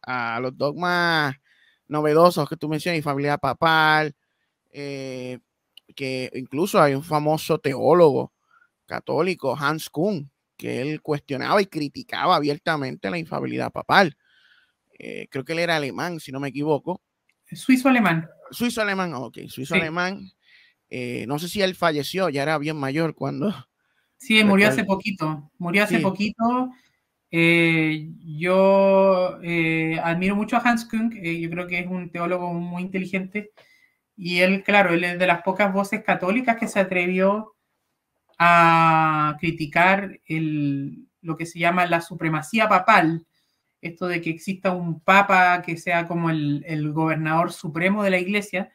a los dogmas novedosos que tú mencionas, infalibilidad papal, que incluso hay un famoso teólogo católico, Hans Kuhn, que él cuestionaba y criticaba abiertamente la infalibilidad papal. Creo que él era alemán, si no me equivoco. Suizo-alemán. Suizo-alemán, ok, suizo-alemán. No sé si él falleció, ya era bien mayor cuando... Sí, murió hace poquito. Murió hace poquito. Yo admiro mucho a Hans Küng, yo creo que es un teólogo muy inteligente. Y él, claro, él es de las pocas voces católicas que se atrevió a criticar lo que se llama la supremacía papal, esto de que exista un papa que sea como el gobernador supremo de la iglesia.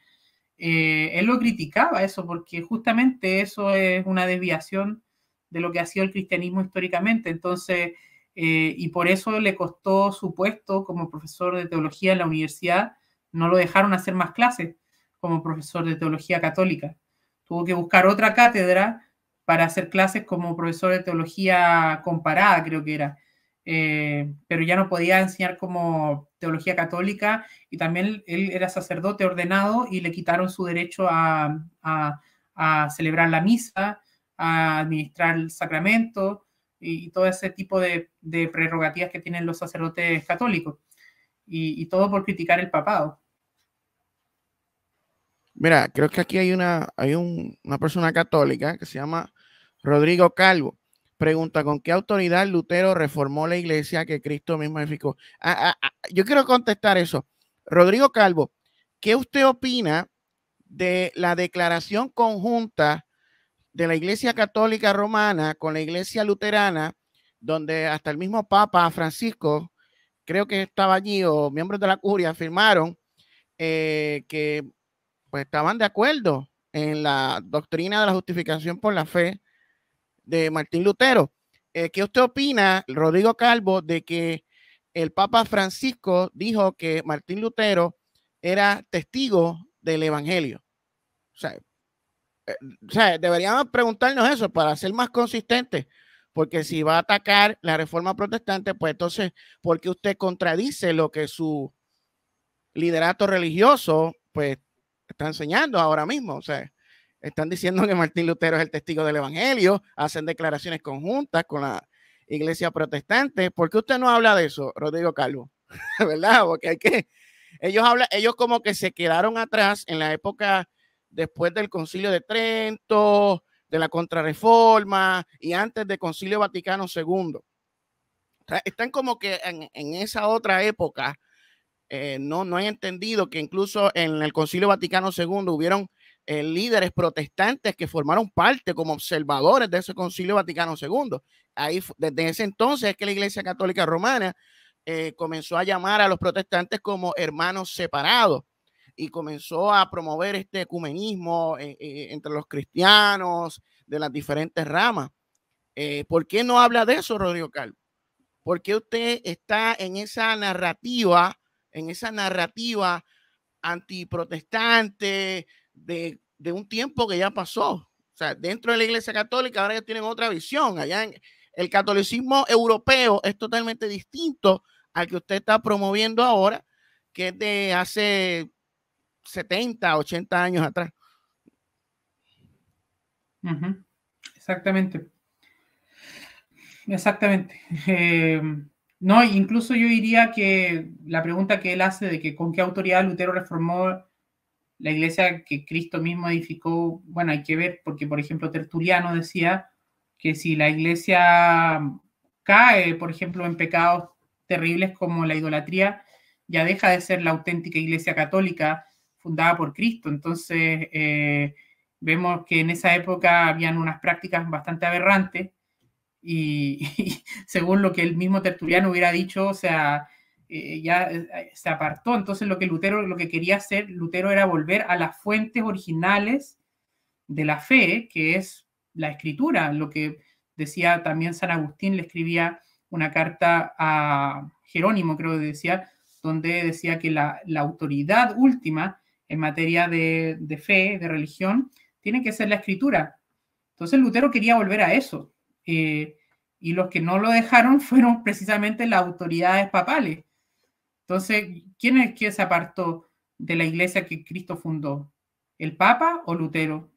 Él lo criticaba eso porque justamente eso es una desviación de lo que ha sido el cristianismo históricamente. Entonces, y por eso le costó su puesto como profesor de teología en la universidad. No lo dejaron hacer más clases como profesor de teología católica. Tuvo que buscar otra cátedra para hacer clases como profesor de teología comparada, creo que era. Pero ya no podía enseñar como teología católica, y también él era sacerdote ordenado y le quitaron su derecho a celebrar la misa, a administrar el sacramento y todo ese tipo de prerrogativas que tienen los sacerdotes católicos, y todo por criticar el papado. Mira, creo que aquí hay una persona católica que se llama Rodrigo Calvo. Pregunta, ¿con qué autoridad Lutero reformó la iglesia que Cristo mismo edificó? Yo quiero contestar eso. Rodrigo Calvo, ¿qué usted opina de la declaración conjunta de la Iglesia Católica Romana con la Iglesia Luterana, donde hasta el mismo Papa Francisco, creo que estaba allí, o miembros de la curia, firmaron que pues estaban de acuerdo en la doctrina de la justificación por la fe de Martín Lutero? ¿Qué usted opina, Rodrigo Calvo, de que el Papa Francisco dijo que Martín Lutero era testigo del Evangelio? O sea, deberíamos preguntarnos eso para ser más consistentes, porque si va a atacar la reforma protestante, pues entonces, ¿por qué usted contradice lo que su liderato religioso pues está enseñando ahora mismo? O sea, están diciendo que Martín Lutero es el testigo del Evangelio, hacen declaraciones conjuntas con la iglesia protestante. ¿Por qué usted no habla de eso, Rodrigo Calvo? ¿Verdad? Porque hay que, ellos como que se quedaron atrás en la época después del Concilio de Trento, de la Contrarreforma y antes del Concilio Vaticano II. O sea, están como que en esa otra época. No han entendido que incluso en el Concilio Vaticano II hubieron líderes protestantes que formaron parte como observadores de ese Concilio Vaticano II. Ahí, desde ese entonces es que la Iglesia Católica Romana comenzó a llamar a los protestantes como hermanos separados y comenzó a promover este ecumenismo entre los cristianos de las diferentes ramas. ¿Por qué no habla de eso, Rodrigo Calvo? ¿Por qué usted está en esa narrativa antiprotestante de un tiempo que ya pasó? O sea, dentro de la Iglesia Católica ahora ellos tienen otra visión. Allá en el catolicismo europeo es totalmente distinto al que usted está promoviendo ahora, que es de hace 70, 80 años atrás. Exactamente. Exactamente. No, incluso yo diría que la pregunta que él hace de que con qué autoridad Lutero reformó la iglesia que Cristo mismo edificó, bueno, hay que ver, porque por ejemplo Tertuliano decía que si la iglesia cae, por ejemplo, en pecados terribles como la idolatría, ya deja de ser la auténtica iglesia católica fundada por Cristo. Entonces, vemos que en esa época habían unas prácticas bastante aberrantes, y según lo que el mismo Tertuliano hubiera dicho, o sea, ya se apartó. Entonces lo que quería hacer Lutero era volver a las fuentes originales de la fe, que es la escritura. Lo que decía también San Agustín, le escribía una carta a Jerónimo, creo que decía, donde decía que la autoridad última en materia de fe, de religión, tiene que ser la escritura. Entonces Lutero quería volver a eso. Y los que no lo dejaron fueron precisamente las autoridades papales. Entonces, ¿quién es que se apartó de la iglesia que Cristo fundó? ¿El Papa o Lutero?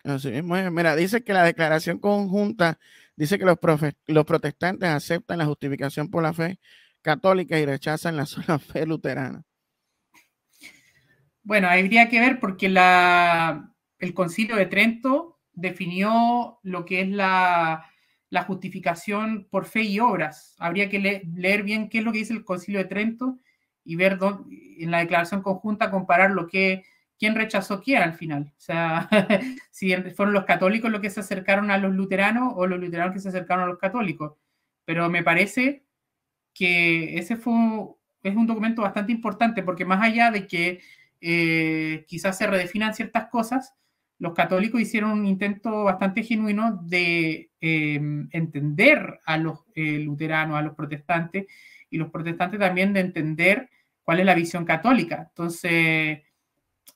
Así mismo es. Mira, dice que la declaración conjunta dice que los protestantes aceptan la justificación por la fe católica y rechazan la sola fe luterana. Bueno, habría que ver porque el Concilio de Trento definió lo que es la justificación por fe y obras. Habría que leer bien qué es lo que dice el Concilio de Trento y ver en la declaración conjunta comparar quién rechazó quién al final. O sea, si fueron los católicos los que se acercaron a los luteranos o los luteranos que se acercaron a los católicos. Pero me parece que ese es un documento bastante importante porque más allá de que quizás se redefinan ciertas cosas, los católicos hicieron un intento bastante genuino de entender a los luteranos, a los protestantes, y los protestantes también de entender cuál es la visión católica. Entonces,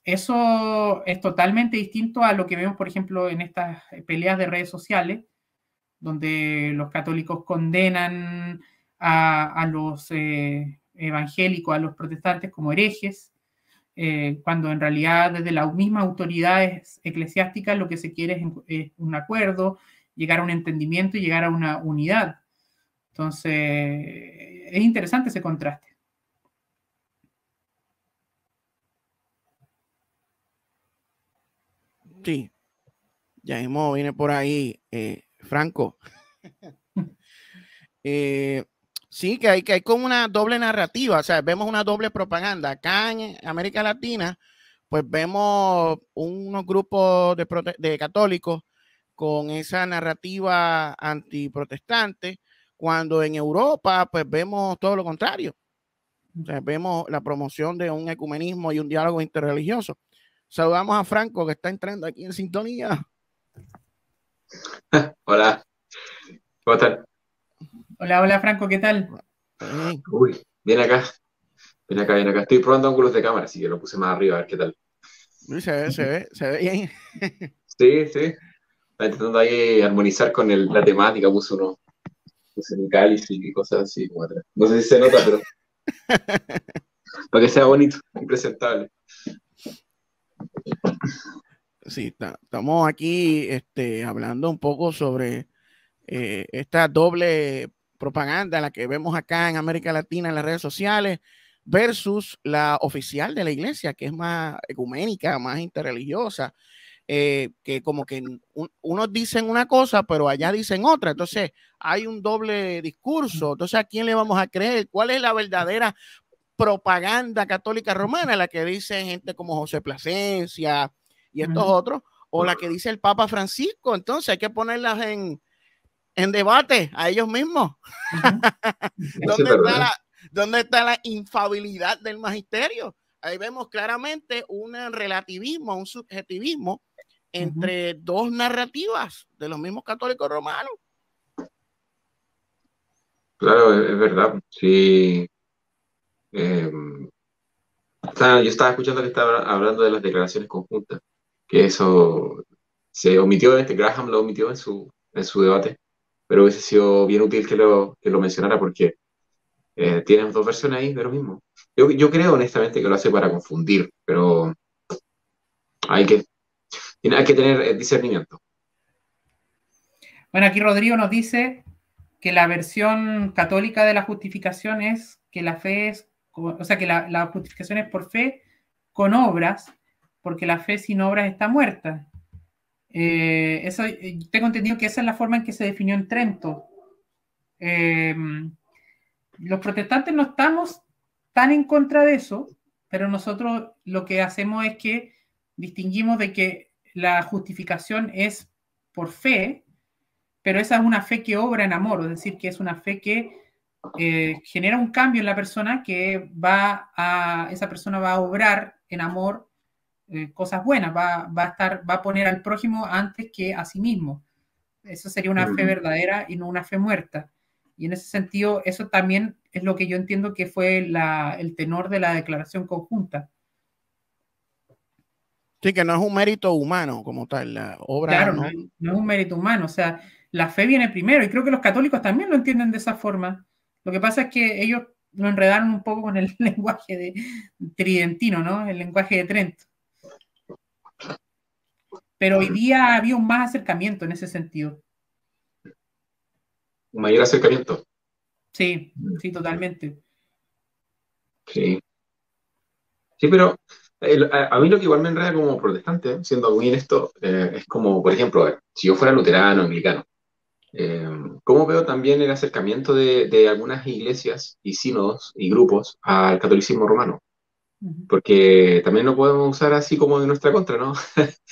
eso es totalmente distinto a lo que vemos, por ejemplo, en estas peleas de redes sociales, donde los católicos condenan a los evangélicos, a los protestantes como herejes, cuando en realidad desde las mismas autoridades eclesiásticas lo que se quiere es un acuerdo, llegar a un entendimiento y llegar a una unidad. Entonces, es interesante ese contraste. Sí, ya mismo viene por ahí Franco. Sí, que hay como una doble narrativa, o sea, vemos una doble propaganda. Acá en América Latina, pues vemos unos grupos de católicos con esa narrativa antiprotestante, cuando en Europa, pues vemos todo lo contrario. O sea, vemos la promoción de un ecumenismo y un diálogo interreligioso. Saludamos a Franco, que está entrando aquí en sintonía. Hola, ¿cómo están? Hola, Franco, ¿qué tal? Uy, viene acá. Estoy probando ángulos de cámara, así que lo puse más arriba, a ver qué tal. Se ve bien. Sí, sí. Está intentando ahí armonizar con la temática, puse mi cáliz y cosas así como atrás. No sé si se nota, pero para que sea bonito y presentable. Sí, estamos aquí hablando un poco sobre esta doble propaganda, la que vemos acá en América Latina en las redes sociales, versus la oficial de la iglesia, que es más ecuménica, más interreligiosa, que como que unos dicen una cosa, pero allá dicen otra. Entonces hay un doble discurso. Entonces, ¿a quién le vamos a creer? ¿Cuál es la verdadera propaganda católica romana? ¿La que dice gente como José Plasencia y estos otros? ¿O la que dice el Papa Francisco? Entonces hay que ponerlas en debate a ellos mismos. ¿Dónde está la infalibilidad del magisterio? Ahí vemos claramente un relativismo, un subjetivismo entre dos narrativas de los mismos católicos romanos. Claro, es verdad. Sí. Yo estaba escuchando que estaba hablando de las declaraciones conjuntas, que eso se omitió, Graham lo omitió en su debate, pero hubiese sido bien útil que lo mencionara porque tienen dos versiones ahí de lo mismo. Yo creo honestamente que lo hace para confundir, pero hay que tener discernimiento. Bueno, aquí Rodrigo nos dice que la versión católica de la justificación es que la fe es, o sea, que la justificación es por fe con obras, porque la fe sin obras está muerta. Eso, tengo entendido que esa es la forma en que se definió en Trento. Los protestantes no estamos tan en contra de eso, pero nosotros lo que hacemos es que distinguimos de que la justificación es por fe, pero esa es una fe que obra en amor, es decir, que es una fe que genera un cambio en la persona, que esa persona va a obrar en amor cosas buenas, va a poner al prójimo antes que a sí mismo. Eso sería una fe verdadera y no una fe muerta. Y en ese sentido, eso también es lo que yo entiendo que fue el tenor de la declaración conjunta. Sí, que no es un mérito humano como tal, la obra. Claro, no es un mérito humano, o sea, la fe viene primero, y creo que los católicos también lo entienden de esa forma. Lo que pasa es que ellos lo enredaron un poco con el lenguaje de tridentino, ¿no? El lenguaje de Trent. Pero hoy día había un más acercamiento en ese sentido. Un mayor acercamiento. Sí, sí, totalmente. Sí. Sí, pero a mí lo que igual me enreda como protestante, siendo muy honesto, es como, por ejemplo, a ver, si yo fuera luterano, anglicano, ¿cómo veo también el acercamiento de algunas iglesias y sínodos y grupos al catolicismo romano? Porque también lo podemos usar así como de nuestra contra, ¿no?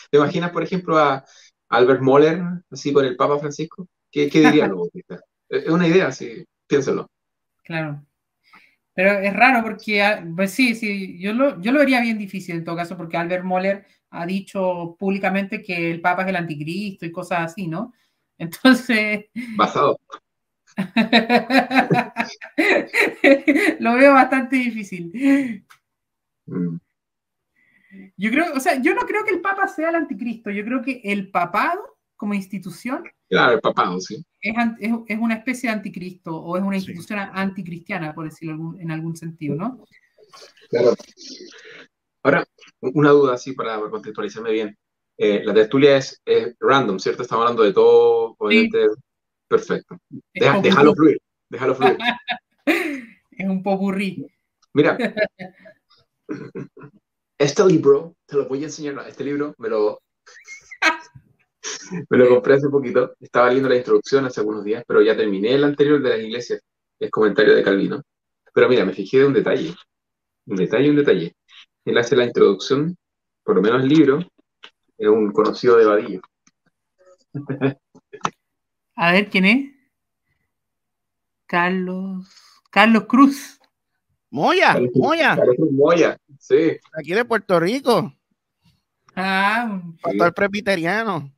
¿Te imaginas, por ejemplo, a Albert Moller, así con el Papa Francisco? ¿Qué dirían los bautistas? Es una idea, sí, piénsalo. Claro. Pero es raro porque, pues sí, yo lo vería bien difícil en todo caso, porque Albert Moller ha dicho públicamente que el Papa es el anticristo y cosas así, ¿no? Entonces, Basado. lo veo bastante difícil. Mm. Yo creo, o sea, yo no creo que el Papa sea el anticristo, yo creo que el papado como institución Claro, el papado, sí. es una especie de anticristo o es una Sí. institución anticristiana, por decirlo en algún sentido, ¿no? Claro. Ahora, una duda así para contextualizarme bien. La tertulia es random, ¿cierto? Estamos hablando de todo, obviamente. Sí, Perfecto. es Déjalo popurrí. fluir, déjalo fluir. Es un popurrí. Mira, este libro, te lo voy a enseñar. Este libro me lo compré hace poquito. Estaba leyendo la introducción hace algunos días, pero ya terminé el anterior de las iglesias, el comentario de Calvino. Pero mira, me fijé de un detalle, un detalle, un detalle. Él hace la introducción, por lo menos el libro, es un conocido de Vadillo. A ver, ¿quién es? Carlos Cruz. Moya, Carlos Moya, sí. aquí de Puerto Rico, Ah, pastor presbiteriano.